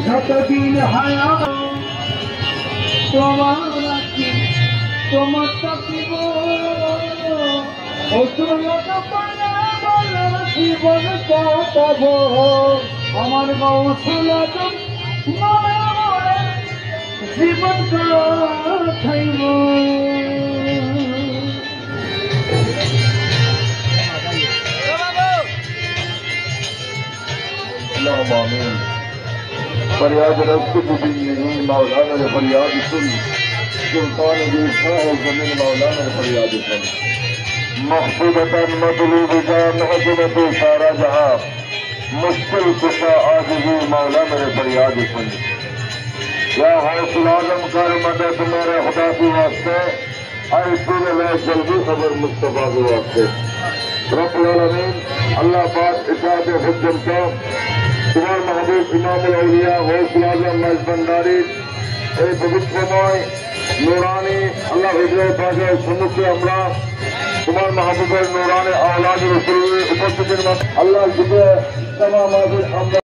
যতদিন হায়া তোমার রাখি তোমার থাকিব জীবন কাটাব আমার গৌসলা জীবন কাটাইব आमीन। फरियाद रब की नहीं मौलाना ने फरियाद सुन सुल्तान जमीन मौलाना ने फरियाद सुन मखसूदतन मतलूब जान हजरत सारा जहां मुश्किल कुशा आजिज़ी मौलाना ने फरियाद सुन या हौसला आज़म कर मदद मेरे खुदा की वास्ते आई पूरे जल्दी खबर मुस्तफा के वास्ते रब्बुल आलमीन अल्लाह पाक इताअत हुक्म का तुम्हार महबूब इमामुल औलिया गौसुल आज़म मज भंडारी ए पवित्रमय नूरानी अल्लाह हिजरत पाके सम्मुख আমরা তোমার মাহবুবের নূরানি আওলাদ রাসূলের উপস্থিতির মধ্যে আল্লাহ জিকে तमाम মাহবুব আমরা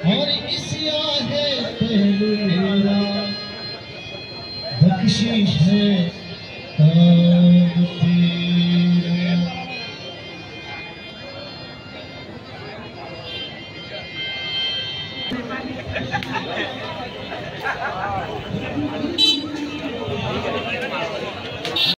और इसिया है पहलू मेरा बख्शिश है